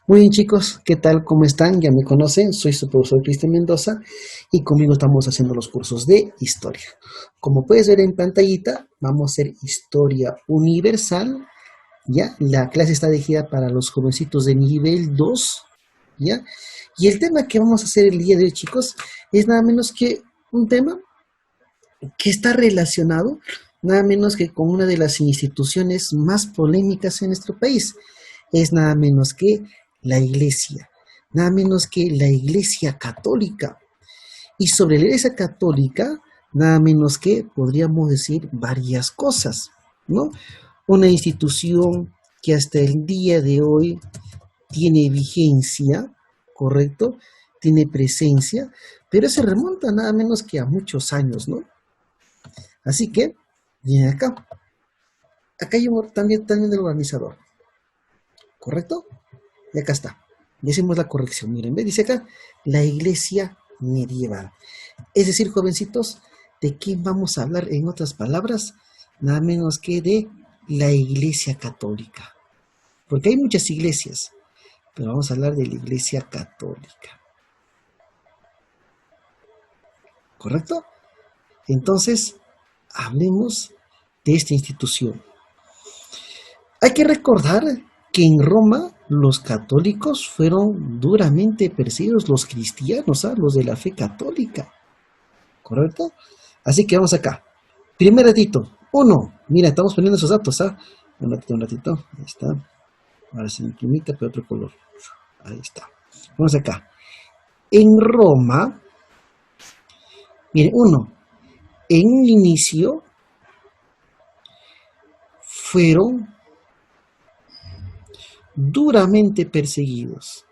Muy bien chicos, ¿qué tal? ¿Cómo están? Ya me conocen, soy su profesor Cristian Mendoza y conmigo estamos haciendo los cursos de historia. Como puedes ver en pantallita, vamos a hacer historia universal, ¿ya? La clase está dirigida para los jovencitos de nivel 2, ¿ya? Y el tema que vamos a hacer el día de hoy chicos es nada menos que un tema que está relacionado nada menos que con una de las instituciones más polémicas en nuestro país. Es nada menos que la Iglesia, nada menos que la Iglesia Católica. Y sobre la Iglesia Católica, nada menos que podríamos decir varias cosas, ¿no? Una institución que hasta el día de hoy tiene vigencia, ¿correcto? Tiene presencia, pero se remonta nada menos que a muchos años, ¿no? Así que, viene acá. Acá hay también el organizador, ¿correcto? Y acá está. Decimos la corrección. Miren, ¿ve? Dice acá, la iglesia medieval. Es decir, jovencitos, ¿de qué vamos a hablar? En otras palabras, nada menos que de la iglesia católica. Porque hay muchas iglesias, pero vamos a hablar de la iglesia católica. ¿Correcto? Entonces, hablemos de esta institución. Hay que recordar que en Roma los católicos fueron duramente perseguidos, los cristianos, los de la fe católica, ¿correcto? Así que vamos acá. Primer datito, uno, mira, estamos poniendo esos datos, un ratito, ahí está. Ahora se imprimita, pero otro color. Ahí está. Vamos acá. En Roma, miren, uno, en un inicio fueron duramente perseguidos.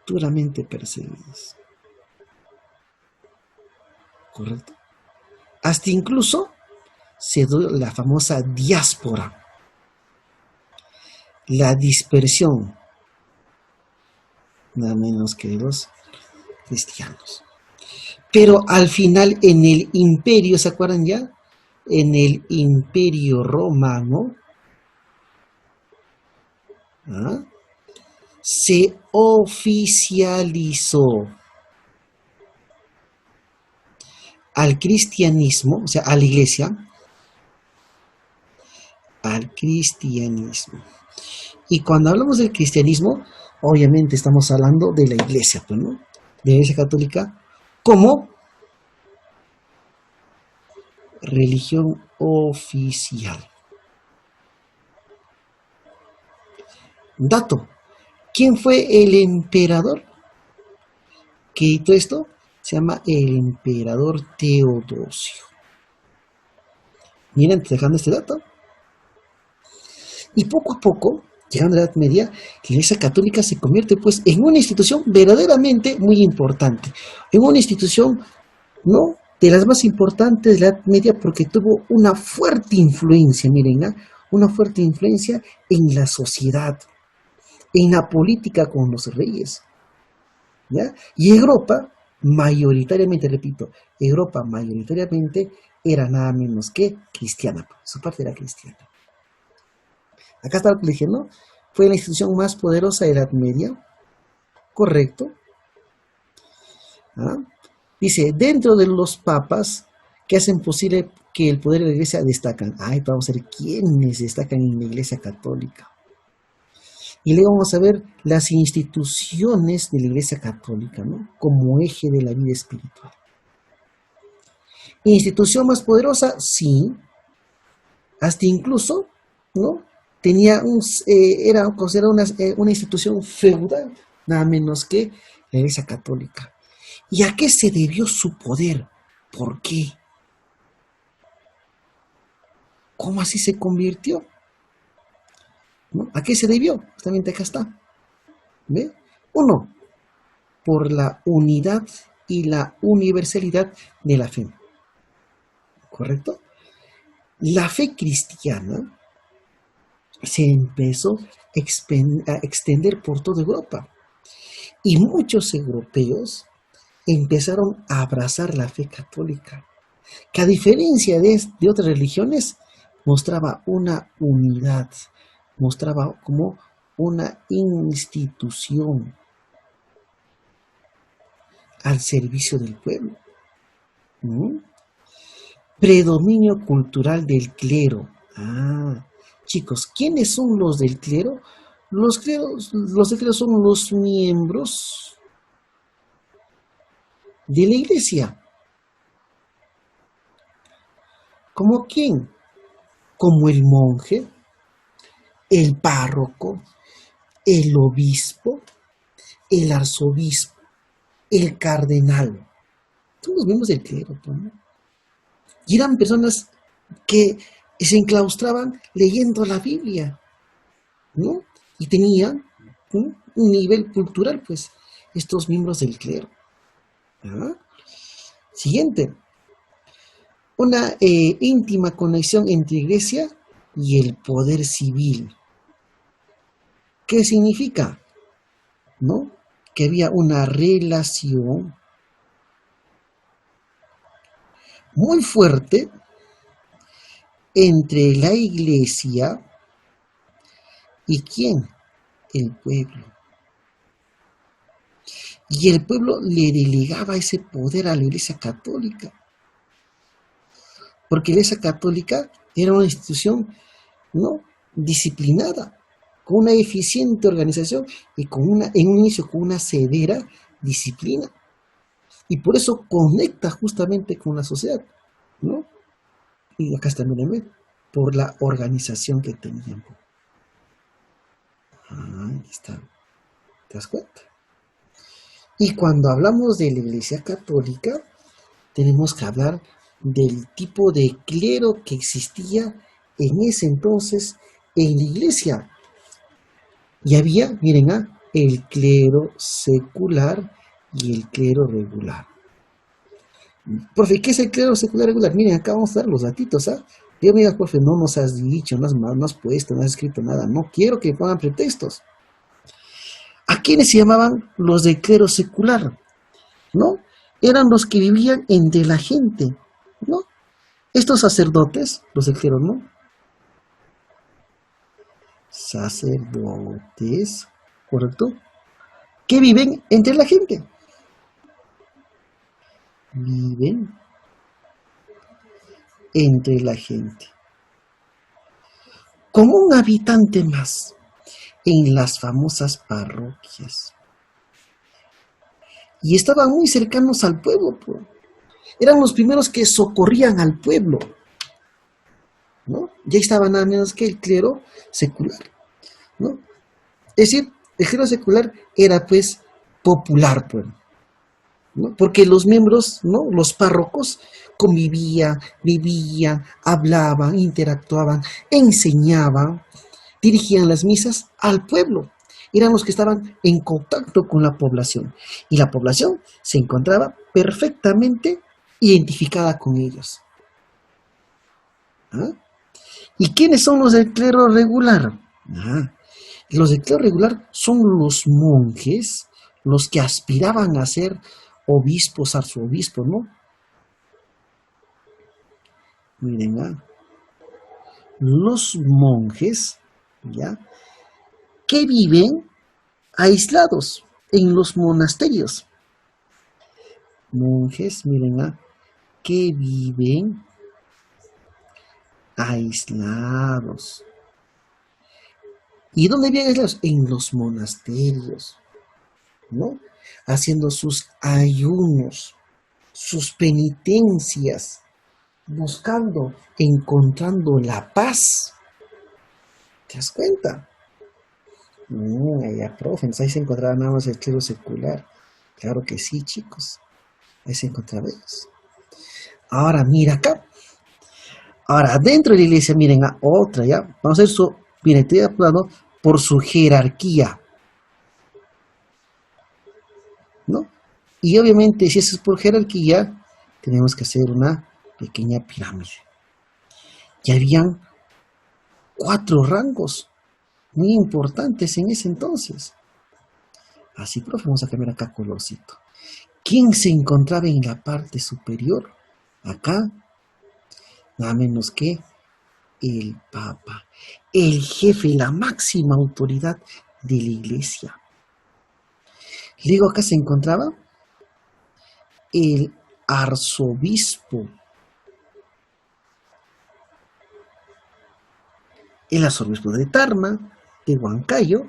Duramente perseguidos. ¿Correcto? Hasta incluso se dio la famosa diáspora, la dispersión, nada menos que de los cristianos. Pero al final en el imperio, ¿se acuerdan ya? En el imperio romano, ¿ah? Se oficializó al cristianismo, o sea, a la iglesia, al cristianismo. Y cuando hablamos del cristianismo, obviamente estamos hablando de la iglesia, pues, ¿no? De la iglesia católica como religión oficial. Dato, ¿quién fue el emperador que hizo esto? Se llama el emperador Teodosio. Miren, dejando este dato. Y poco a poco, llegando a la Edad Media, la Iglesia Católica se convierte pues en una institución verdaderamente muy importante. En una institución, ¿no?, de las más importantes de la Edad Media porque tuvo una fuerte influencia, miren, una fuerte influencia en la sociedad, en la política con los reyes, ¿ya? Y Europa, mayoritariamente, repito, Europa mayoritariamente era nada menos que cristiana, su parte era cristiana. Acá está lo que le dije, ¿no? Fue la institución más poderosa de la Edad Media, correcto. ¿Ah? Dice, dentro de los papas que hacen posible que el poder de la iglesia destacan. Vamos a ver quiénes destacan en la iglesia católica. Y luego vamos a ver las instituciones de la iglesia católica, ¿no?, como eje de la vida espiritual. Institución más poderosa, sí. Hasta incluso, ¿no?, era considerada una institución feudal, nada menos que la iglesia católica. ¿Y a qué se debió su poder? ¿Por qué? ¿Cómo así se convirtió? ¿No? ¿A qué se debió? Justamente acá está. ¿Ve? Uno, por la unidad y la universalidad de la fe. ¿Correcto? La fe cristiana se empezó a extender por toda Europa. Y muchos europeos empezaron a abrazar la fe católica, que a diferencia de otras religiones, mostraba una unidad, mostraba como una institución al servicio del pueblo. ¿Mm? Predominio cultural del clero. Chicos, ¿quiénes son los del clero? Los del clero son los miembros de la iglesia. ¿Como quién? Como el monje, el párroco, el obispo, el arzobispo, el cardenal. Son los miembros del clero, ¿no? Y eran personas que se enclaustraban leyendo la Biblia, ¿no? Y tenían, ¿no?, un nivel cultural, pues, estos miembros del clero. ¿Ah? Siguiente. Una íntima conexión entre iglesia y el poder civil. ¿Qué significa? ¿No? Que había una relación muy fuerte entre la iglesia y ¿quién? El pueblo. Y el pueblo le delegaba ese poder a la iglesia católica. Porque la iglesia católica era una institución, ¿no?, disciplinada, con una eficiente organización y en un inicio con una severa disciplina. Y por eso conecta justamente con la sociedad, ¿no? Y acá está, miren, por la organización que tenían. Ahí está. ¿Te das cuenta? Y cuando hablamos de la Iglesia Católica, tenemos que hablar del tipo de clero que existía en ese entonces en la Iglesia. Y había, miren, el clero secular y el clero regular. Profe, ¿qué es el clero secular regular? Miren, acá vamos a dar los datitos, Yo me digas, profe, no nos has dicho, no has puesto, no has escrito nada. No quiero que pongan pretextos. ¿A quiénes se llamaban los de clero secular? ¿No? Eran los que vivían entre la gente, ¿no? Estos sacerdotes, los del clero, ¿no? Sacerdotes, ¿correcto? Que viven entre la gente. Viven entre la gente. Como un habitante más en las famosas parroquias. Y estaban muy cercanos al pueblo, pues. Eran los primeros que socorrían al pueblo, ¿no? Ya estaba nada menos que el clero secular, ¿no? Es decir, el clero secular era pues popular, pues, ¿no? Porque los miembros, ¿no?, los párrocos, convivían, vivían, hablaban, interactuaban, enseñaban, dirigían las misas al pueblo. Eran los que estaban en contacto con la población. Y la población se encontraba perfectamente identificada con ellos. ¿Y quiénes son los del clero regular? Los del clero regular son los monjes, los que aspiraban a ser obispos, arzobispos, ¿no? Miren, los monjes, ¿ya?, que viven aislados en los monasterios. Monjes, miren, que viven aislados. ¿Y dónde viven aislados? En los monasterios, ¿no? Haciendo sus ayunos, sus penitencias, buscando, encontrando la paz. ¿Te das cuenta? Ya, profe, ahí se encontraba nada más el clero secular. Claro que sí, chicos. Ahí se encontraba ellos. Ahora, mira acá. Ahora, dentro de la iglesia, miren, otra, ¿ya? Vamos a ver eso. Miren, estoy hablando por su jerarquía, ¿no? Y obviamente, si eso es por jerarquía, tenemos que hacer una pequeña pirámide. Y habían 4 rangos muy importantes en ese entonces. Así, profe, vamos a cambiar acá colorcito. ¿Quién se encontraba en la parte superior? Acá, nada menos que el Papa. el jefe, la máxima autoridad de la iglesia. Luego acá se encontraba el arzobispo. El arzobispo de Tarma, de Huancayo,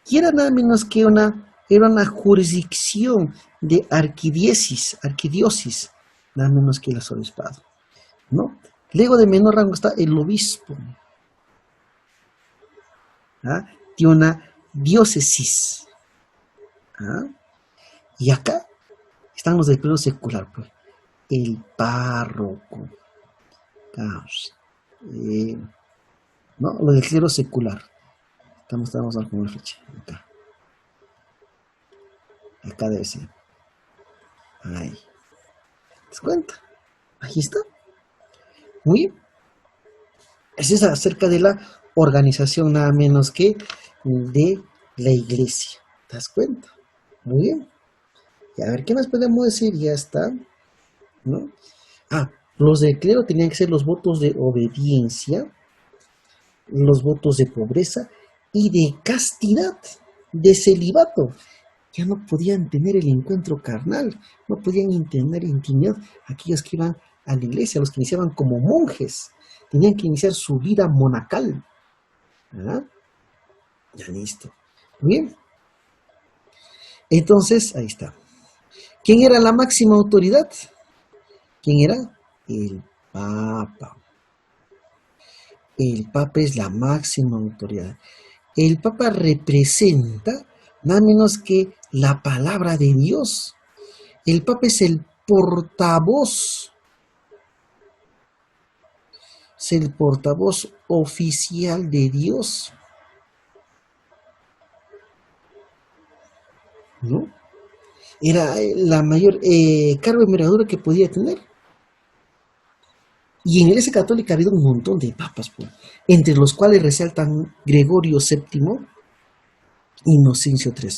y era nada menos que era una jurisdicción de arquidiosis, nada menos que el arzobispado, ¿no? Luego de menor rango está el obispo, ¿ah? De una diócesis, ¿ah? Y acá están los del clero secular, pues, el párroco, ¿no? Lo del clero secular. Estamos con la fecha, acá. Acá debe ser. Ahí. ¿Te das cuenta? Ahí está. Muy bien. Es acerca de la organización nada menos que de la iglesia. ¿Te das cuenta? Muy bien. Y a ver, ¿qué más podemos decir? Ya está, ¿no? Los del clero tenían que ser los votos de obediencia, los votos de pobreza y de castidad, de celibato. Ya no podían tener el encuentro carnal, no podían tener intimidad. Aquellos que iban a la iglesia, los que iniciaban como monjes, tenían que iniciar su vida monacal. ¿Ah? Ya listo. Bien. Entonces, ahí está. ¿Quién era la máxima autoridad? ¿Quién era? El Papa. El Papa es la máxima autoridad. El Papa representa nada menos que la palabra de Dios. El Papa es el portavoz. Es el portavoz oficial de Dios, ¿no? Era la mayor cargo de envergadura que podía tener. Y en la Iglesia Católica ha habido un montón de papas, pues, entre los cuales resaltan Gregorio VII, Inocencio III.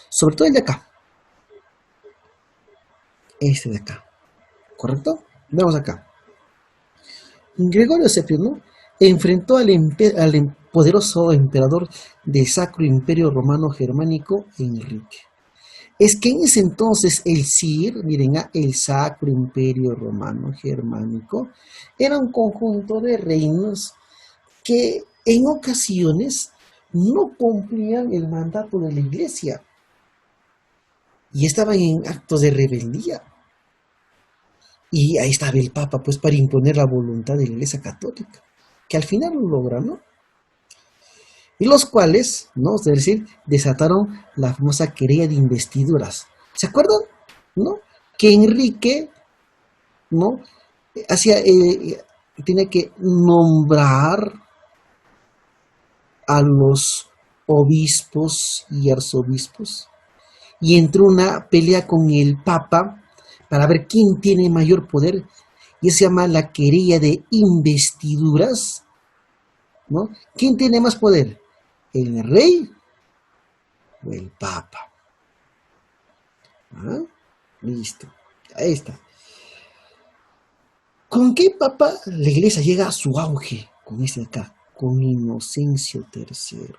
Sobre todo el de acá. Este de acá. ¿Correcto? Veamos acá. Gregorio VII, ¿no? Enfrentó al poderoso emperador del Sacro Imperio Romano Germánico, Enrique. Es que en ese entonces el CIR, miren, el Sacro Imperio Romano Germánico, era un conjunto de reinos que en ocasiones no cumplían el mandato de la iglesia y estaban en actos de rebeldía. Y ahí estaba el Papa, pues, para imponer la voluntad de la Iglesia Católica, que al final lo logra, ¿no? Y los cuales, ¿no? Es decir, desataron la famosa querella de investiduras. ¿Se acuerdan? ¿No? Que Enrique, ¿no? Tiene que nombrar a los obispos y arzobispos. Y entró una pelea con el Papa para ver quién tiene mayor poder, y eso se llama la querella de investiduras, ¿no? ¿Quién tiene más poder? ¿El rey o el papa? ¿Ah? Listo, ahí está. ¿Con qué papa la iglesia llega a su auge? Con este de acá, con Inocencio III.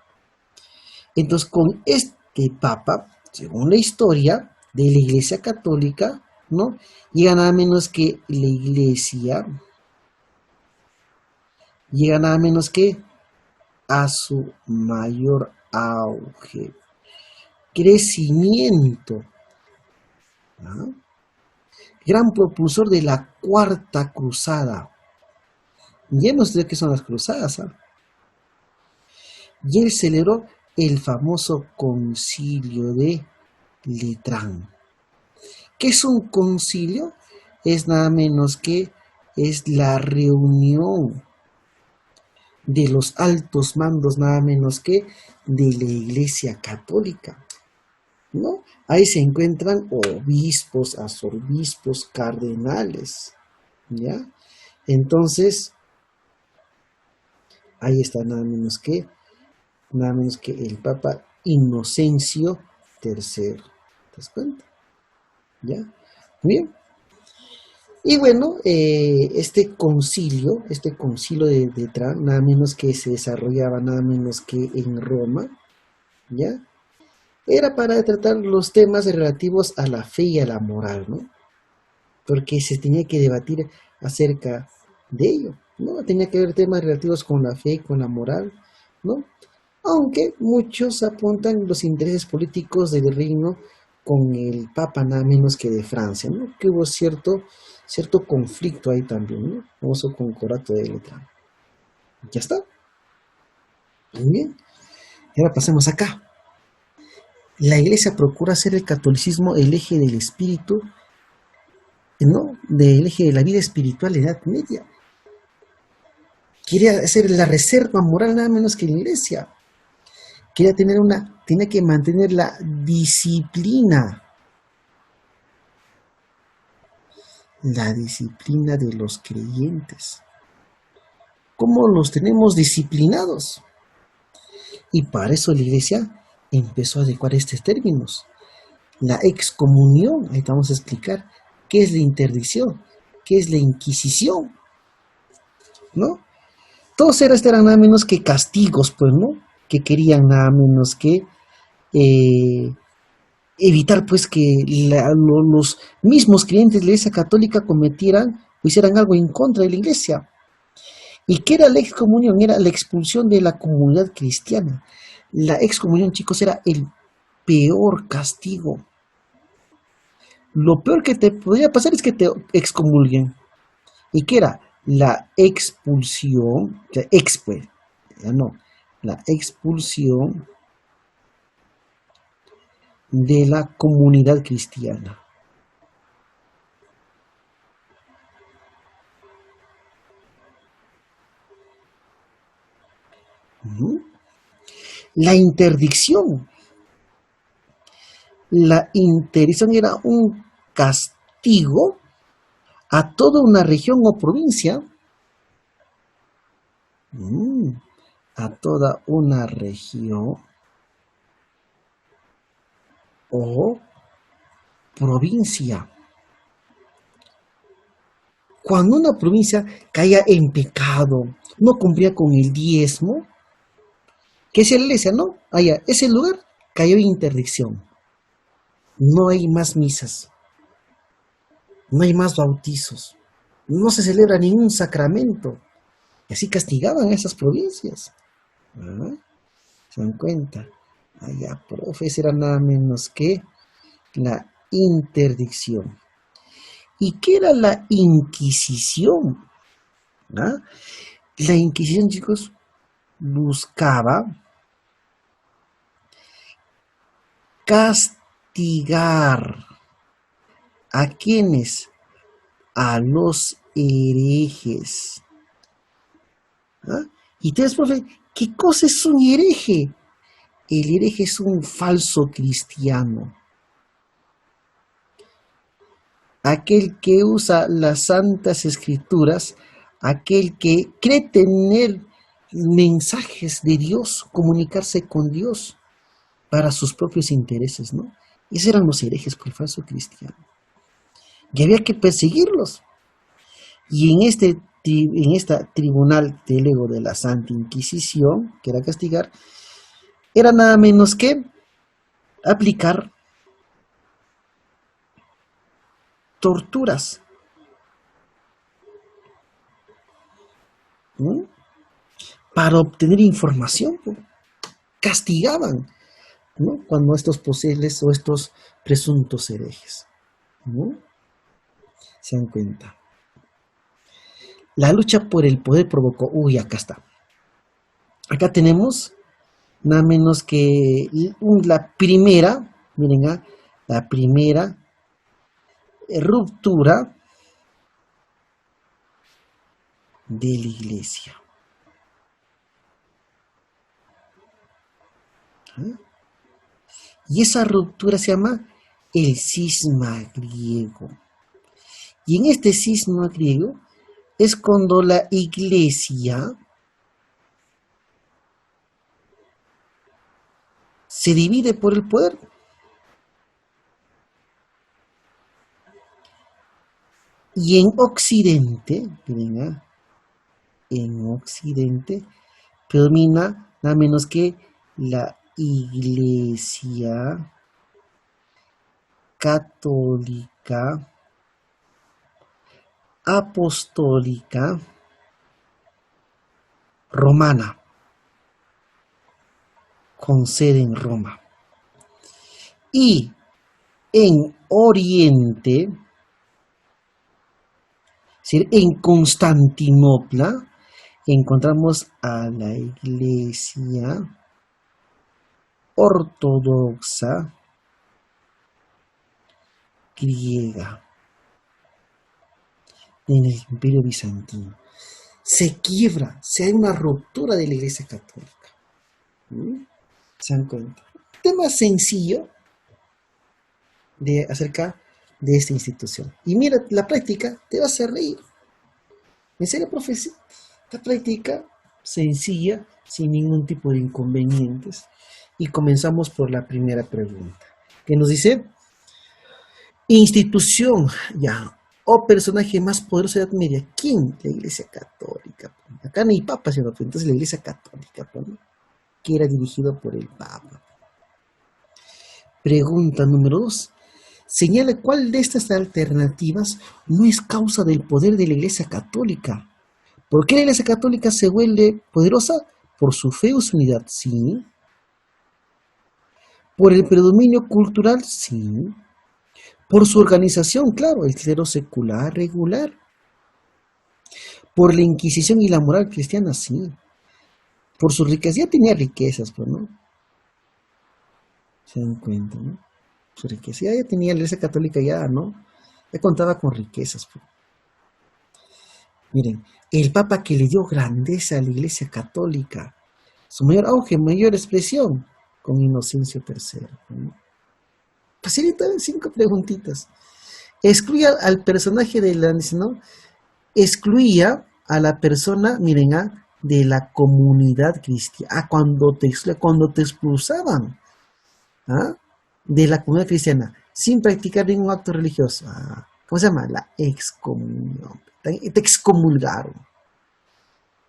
Entonces, con este papa, según la historia de la iglesia católica, ¿no? Llega nada menos que la iglesia, llega nada menos que a su mayor auge, crecimiento, ¿no? Gran propulsor de la Cuarta Cruzada. Ya no sé qué son las cruzadas, ¿eh? Y él celebró el famoso concilio de Letrán. ¿Qué es un concilio? Es nada menos que es la reunión de los altos mandos, nada menos que de la Iglesia Católica, ¿no? Ahí se encuentran obispos, arzobispos, cardenales, ¿ya? Entonces, ahí está nada menos que el Papa Inocencio III. ¿Te das cuenta? ¿Ya? Muy bien. Y bueno, este concilio de Trump, nada menos que se desarrollaba nada menos que en Roma, ¿ya? Era para tratar los temas relativos a la fe y a la moral, ¿no? Porque se tenía que debatir acerca de ello, ¿no? Tenía que haber temas relativos con la fe, con la moral, ¿no? Aunque muchos apuntan los intereses políticos del reino con el Papa nada menos que de Francia, ¿no? Que hubo cierto conflicto ahí también, ¿no? Famoso concordato de letra. Ya está, muy bien. Y ahora pasemos acá. La iglesia procura hacer el catolicismo el eje del espíritu, ¿no? Del eje de la vida espiritual de la Edad Media. Quiere hacer la reserva moral nada menos que la iglesia. Tenía que mantener la disciplina de los creyentes. ¿Cómo los tenemos disciplinados? Y para eso la iglesia empezó a adecuar estos términos. La excomunión, ahí te vamos a explicar qué es la interdicción, qué es la inquisición, ¿no? Todos eran nada menos que castigos, pues, ¿no? Que querían nada menos que eh, evitar, pues, que los mismos creyentes de la Iglesia Católica cometieran o hicieran algo en contra de la Iglesia. ¿Y qué era la excomunión? Era la expulsión de la comunidad cristiana. La excomunión, chicos, era el peor castigo. Lo peor que te podría pasar es que te excomulguen. ¿Y qué era? La expulsión, o sea, ya no, la expulsión de la comunidad cristiana. ¿Mm? La interdicción. La interdicción era un castigo a toda una región o provincia, a toda una región o provincia. Cuando una provincia caía en pecado, no cumplía con el diezmo, ¿qué es la iglesia? No, allá, ese lugar cayó en interdicción. No hay más misas, no hay más bautizos, no se celebra ningún sacramento. Y así castigaban a esas provincias. ¿Ah? ¿Se dan cuenta? Allá, profes, era nada menos que la interdicción. ¿Y qué era la Inquisición? ¿Ah? La Inquisición, chicos, buscaba castigar a quienes, a los herejes. ¿Ah? Y te profe, ¿qué cosa es un hereje? El hereje es un falso cristiano. Aquel que usa las santas escrituras, aquel que cree tener mensajes de Dios, comunicarse con Dios para sus propios intereses, ¿no? Esos eran los herejes por el falso cristiano. Y había que perseguirlos. Y en esta tribunal del ego de la Santa Inquisición, que era castigar, era nada menos que aplicar torturas, ¿no? Para obtener información. Castigaban, ¿no? Cuando estos posibles o estos presuntos herejes, ¿no? Se dan cuenta. La lucha por el poder provocó, uy, acá está. Acá tenemos nada menos que la primera, miren, la primera ruptura de la iglesia. ¿Ah? Y esa ruptura se llama el cisma griego. Y en este cisma griego es cuando la iglesia se divide por el poder. Y en Occidente, miren, en Occidente predomina nada menos que la Iglesia Católica Apostólica Romana, con sede en Roma. Y en Oriente, es decir, en Constantinopla, encontramos a la Iglesia Ortodoxa griega en el Imperio Bizantino. Se quiebra, se hay una ruptura de la Iglesia Católica. ¿Se dan cuenta? Tema sencillo acerca de esta institución. Y mira, la práctica te va a hacer reír. En serio, profe, esta práctica sencilla, sin ningún tipo de inconvenientes. Y comenzamos por la primera pregunta, que nos dice: institución, ya, o personaje más poderoso de la Edad Media. ¿Quién? La Iglesia Católica. Acá no hay papa, sino entonces la Iglesia Católica, ¿no? Que era dirigido por el Papa. Pregunta número 2. Señala cuál de estas alternativas no es causa del poder de la Iglesia Católica. ¿Por qué la Iglesia Católica se vuelve poderosa? Por su fe o su unidad, sí. Por el predominio cultural, sí. Por su organización, claro, el clero secular regular. Por la Inquisición y la moral cristiana, sí. Por su riqueza, ya tenía riquezas, pues, ¿no? Se dan cuenta, ¿no? Su riqueza, ya tenía la Iglesia Católica, ya, ¿no? Ya contaba con riquezas, pues. Miren, el Papa que le dio grandeza a la Iglesia Católica, su mayor auge, mayor expresión, con Inocencio III, ¿no? Facilita 5 preguntitas. Excluía al personaje de la, ¿no? Excluía a la persona, miren, de la comunidad cristiana. Cuando te expulsaban, de la comunidad cristiana, sin practicar ningún acto religioso. ¿Cómo se llama? La excomunión. Te excomulgaron,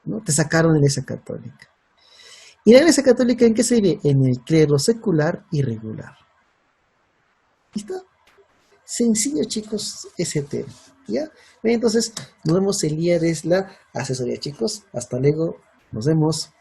¿no? Te sacaron de la Iglesia Católica. ¿Y la Iglesia Católica en qué se vive? En el clero secular y regular. ¿Listo? Sencillo, chicos, ese tema. ¿Ya? Entonces, nos vemos el día de la asesoría, chicos. Hasta luego. Nos vemos.